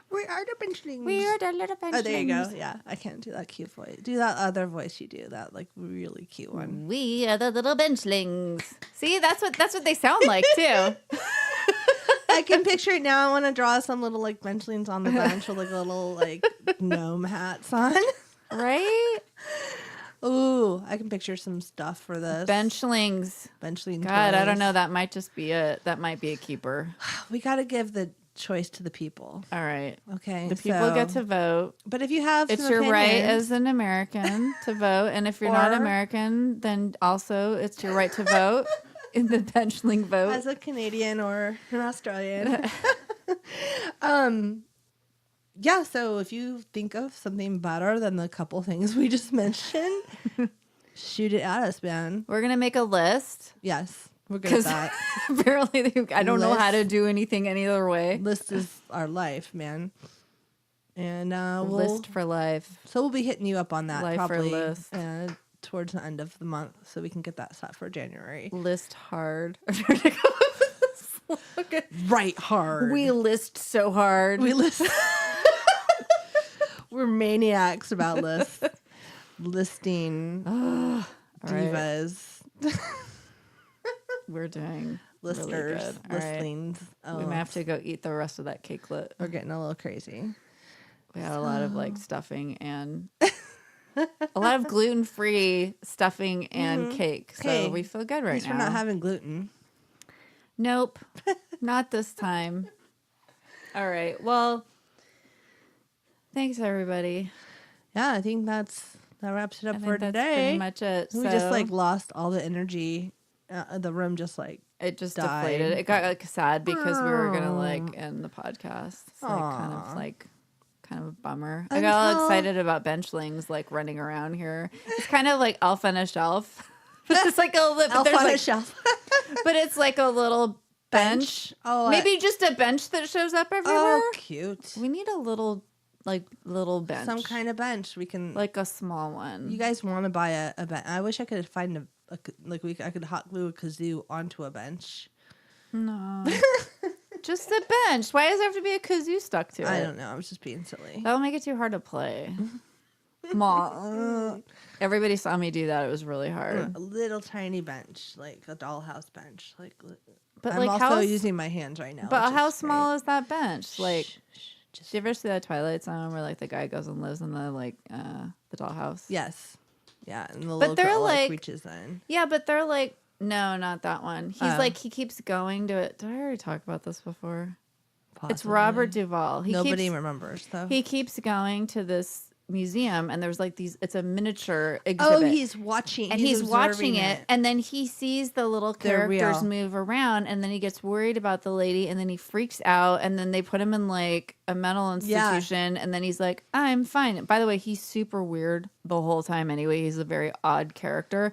S2: We are the benchlings.
S1: We are the little benchlings.
S2: Oh, there you go. Yeah, I can't do that cute voice. Do that other voice you do. That like really cute one.
S1: We are the little benchlings. See, that's what they sound like too.
S2: I can picture it now. I want to draw some little like benchlings on the bench with like little like gnome hats on.
S1: Right?
S2: Ooh, I can picture some stuff for this.
S1: Benchlings.
S2: Benchlings.
S1: God,
S2: toys.
S1: I don't know. That might just be that might be a keeper.
S2: We got to give the choice to the people.
S1: All right.
S2: Okay.
S1: The people get to vote.
S2: But if you have
S1: it's
S2: some
S1: your right
S2: opinions,
S1: as an American to vote. And if you're not American, then also it's your right to vote in the benchling vote.
S2: As a Canadian or an Australian. Yeah, so if you think of something better than the couple things we just mentioned, shoot it at us, man.
S1: We're going to make a list.
S2: Yes. We're good at that.
S1: Apparently, I don't know how to do anything any other way.
S2: List is our life, man. And we'll
S1: list for life.
S2: So we'll be hitting you up on that
S1: life
S2: probably
S1: for list.
S2: Towards the end of the month, so we can get that set for January.
S1: List hard.
S2: Right hard.
S1: We list so hard.
S2: We list. We're maniacs about lists. Listing divas.
S1: Right. We're doing
S2: listers,
S1: really good.
S2: listings.
S1: Right. We might have to go eat the rest of that cakelet.
S2: We're getting a little crazy.
S1: We had a lot of like stuffing and a lot of gluten-free stuffing and cake. So we feel good right now.
S2: We're not having gluten.
S1: Nope, not this time. All right. Well, thanks everybody.
S2: Yeah, I think that wraps it up for today.
S1: That's pretty much it.
S2: We just like lost all the energy. The room just like
S1: it just
S2: died.
S1: deflated. It got like sad because we were gonna like end the podcast. It's like kind of a bummer. I got all excited about benchlings like running around here. It's kind of like Elf on a Shelf. It's like a
S2: Elf on a Shelf.
S1: But it's like a little bench.
S2: Oh,
S1: maybe just a bench that shows up everywhere.
S2: Oh, cute.
S1: We need a little bench.
S2: Some kind of bench. We can
S1: like a small one.
S2: You guys want to buy a bench? I wish I could find I could hot glue a kazoo onto a bench.
S1: No. Just a bench. Why does there have to be a kazoo stuck to it?
S2: I don't know. I was just being silly.
S1: That'll make it too hard to play. Everybody saw me do that. It was really hard.
S2: A little tiny bench, like a dollhouse bench.
S1: But
S2: I'm
S1: like
S2: also using my hands right now.
S1: But how small is that bench? Like,
S2: did
S1: you ever see that Twilight Zone where like the guy goes and lives in the the dollhouse?
S2: Yes. Yeah, and the little girl reaches in.
S1: Yeah, but they're like, no, not that one. He's like, he keeps going to it. Did I already talk about this before? It's Robert Duvall.
S2: Nobody remembers though.
S1: He keeps going to this museum, and there's like these. It's a miniature exhibit.
S2: Oh, he's watching,
S1: and he's watching it, and then he sees the little characters move around, and then he gets worried about the lady, and then he freaks out, and then they put him in like a mental institution, and then he's like, "I'm fine." By the way, he's super weird the whole time. Anyway, he's a very odd character,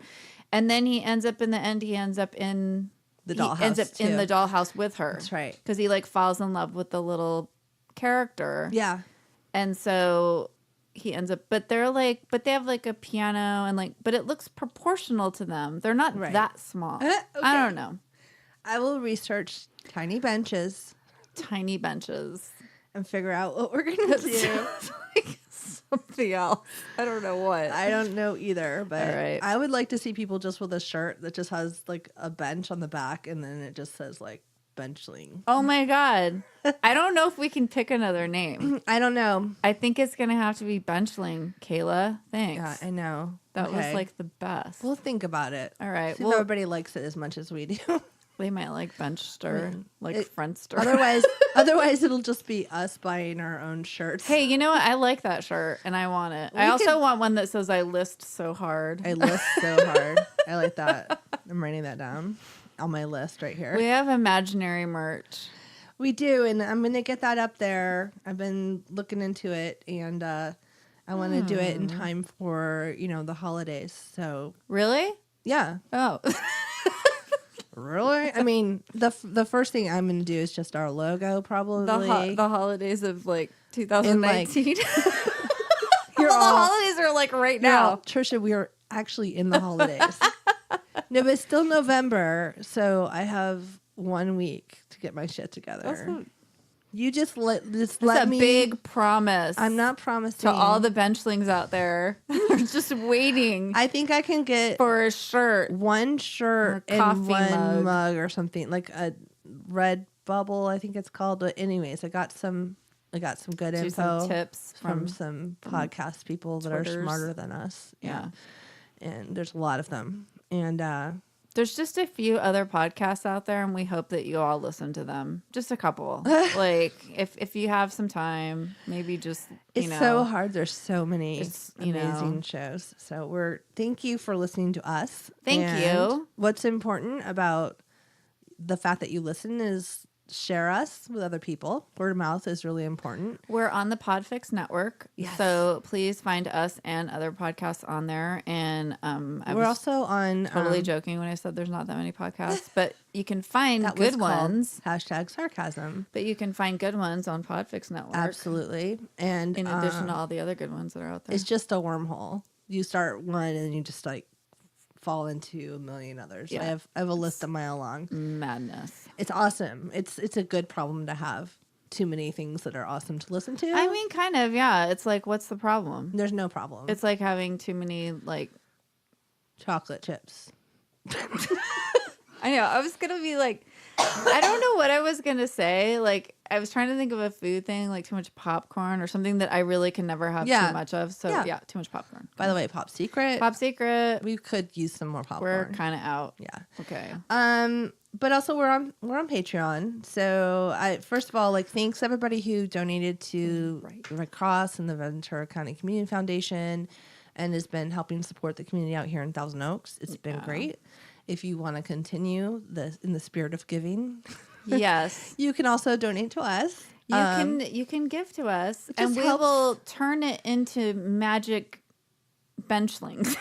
S1: and then he ends up in the end. He ends up in the dollhouse. Ends up in the dollhouse with her.
S2: That's right,
S1: because he like falls in love with the little character.
S2: Yeah,
S1: and so he ends up, but they have like a piano and like, but it looks proportional to them. They're not that small. Okay. I don't know.
S2: I will research tiny benches and figure out what we're gonna do.
S1: Like something else. I don't know what.
S2: I don't know either, but
S1: all right.
S2: I would like to see people just with a shirt that just has like a bench on the back, and then it just says like Benchling.
S1: Oh my God. I don't know if we can pick another name.
S2: I don't know.
S1: I think it's going to have to be Benchling. Kayla, thanks.
S2: Yeah, I know.
S1: That was like the best.
S2: We'll think about it.
S1: All right.
S2: See if everybody likes it as much as we do.
S1: They might like Benchster, like Friendster.
S2: Otherwise it'll just be us buying our own shirts.
S1: Hey, you know what? I like that shirt and I want it. I also want one that says I list so hard.
S2: I list so hard. I like that. I'm writing that down on my list right here.
S1: We have imaginary merch.
S2: We do, and I'm going to get that up there. I've been looking into it, and I want to do it in time for, the holidays. So
S1: really?
S2: Yeah.
S1: Oh.
S2: Really? I mean, the first thing I'm going to do is just our logo, probably.
S1: The holidays of, like, 2019.
S2: The
S1: holidays are, like, right now.
S2: Trisha, we are actually in the holidays. No, but it's still November, so I have 1 week to get my shit together. You just let me.
S1: It's a big promise.
S2: I'm not promising
S1: to all the benchlings out there. They're just waiting.
S2: I think I can get
S1: for a shirt,
S2: one shirt,
S1: or a coffee
S2: and one mug or something, like a Red Bubble, I think it's called. But anyways, I got some good info,
S1: some tips
S2: from some podcast people that are smarter than us.
S1: Yeah,
S2: and there's a lot of them, and
S1: there's just a few other podcasts out there, and we hope that you all listen to them. Just a couple. Like, if you have some time, maybe just,
S2: It's so hard. There's so many amazing shows. So thank you for listening to us.
S1: Thank you.
S2: What's important about the fact that you listen is share us with other people. Word of mouth is really important.
S1: We're on the Podfix Network.
S2: Yes.
S1: So please find us and other podcasts on there. And
S2: we're also on...
S1: Totally joking when I said there's not that many podcasts. But you can find good ones.
S2: #sarcasm.
S1: But you can find good ones on Podfix Network.
S2: Absolutely. And
S1: in addition to all the other good ones that are out there.
S2: It's just a wormhole. You start one and then you just like fall into a million others. Yeah. I have a list a mile long.
S1: Madness.
S2: It's awesome. It's a good problem to have. Too many things that are awesome to listen to.
S1: I mean, kind of, yeah. It's like, what's the problem?
S2: There's no problem.
S1: It's like having too many, like...
S2: chocolate chips.
S1: I know. I was going to be like... I don't know what I was going to say. Like, I was trying to think of a food thing, like too much popcorn or something that I really can never have too much of. So, yeah, too much popcorn.
S2: By the way, Pop Secret.
S1: We
S2: could use some more popcorn.
S1: We're kind of out.
S2: Yeah.
S1: Okay.
S2: But also we're on Patreon. So first of all, like, thanks everybody who donated to Red Cross and the Ventura County Community Foundation and has been helping support the community out here in Thousand Oaks. It's been great. If you want to continue in the spirit of giving,
S1: yes,
S2: you can also donate to us.
S1: You can give to us, and we will turn it into magic benchlings.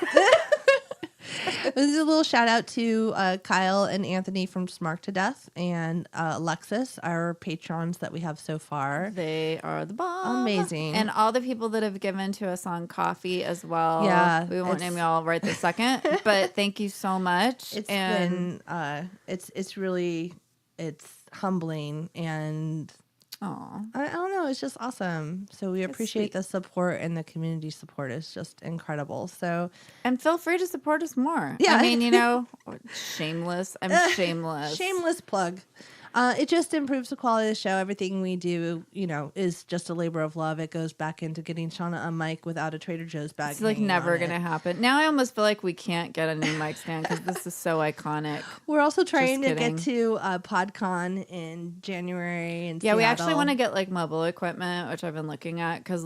S2: This is a little shout out to Kyle and Anthony from Smark to Death and Alexis, our patrons that we have so far.
S1: They are the bomb.
S2: Amazing.
S1: And all the people that have given to us on coffee as well.
S2: Yeah.
S1: We won't name you all right this second, but thank you so much.
S2: It's been, it's humbling and... I don't know. It's just awesome. So we appreciate the support, and the community support is just incredible. So,
S1: and feel free to support us more.
S2: Yeah.
S1: I mean, shameless. I'm shameless.
S2: Shameless plug. It just improves the quality of the show. Everything we do, is just a labor of love. It goes back into getting Shauna a mic without a Trader Joe's bag.
S1: It's like never going to happen. Now I almost feel like we can't get a new mic stand because this is so iconic.
S2: We're also trying to get to PodCon in January. In Seattle.
S1: We actually want to get like mobile equipment, which I've been looking at because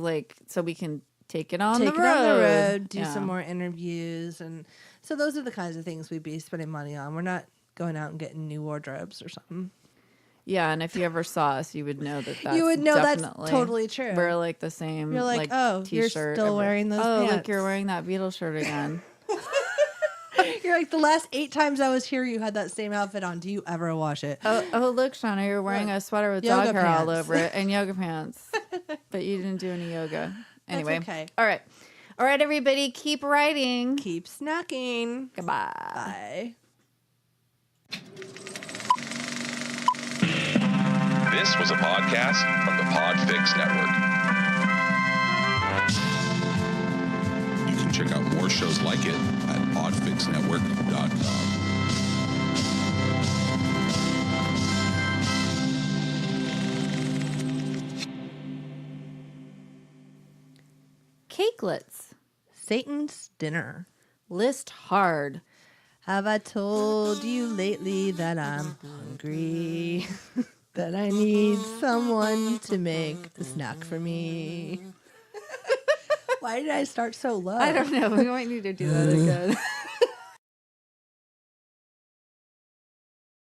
S1: so we can take it on the road,
S2: do some more interviews. And so those are the kinds of things we'd be spending money on. We're not going out and getting new wardrobes or something.
S1: Yeah, and if you ever saw us, you would know that's
S2: that's totally true.
S1: We're like the same.
S2: You're like, oh,
S1: t-shirt.
S2: You're still wearing those pants.
S1: Oh, look, you're wearing that Beatles shirt again.
S2: You're like, the last 8 times I was here, you had that same outfit on. Do you ever wash it?
S1: Oh, look, Shauna, you're wearing a sweater with dog hair all over it and yoga pants. But you didn't do any yoga. Anyway.
S2: That's okay.
S1: All right, everybody, keep writing.
S2: Keep snacking.
S1: Goodbye.
S2: Bye.
S3: This was a podcast from the Podfix Network. You can check out more shows like it at podfixnetwork.com.
S1: Cakelets.
S2: Satan's dinner.
S1: List hard.
S2: Have I told you lately that I'm hungry? That I need someone to make a snack for me. Why did I start so low?
S1: I don't know. We might need to do that again.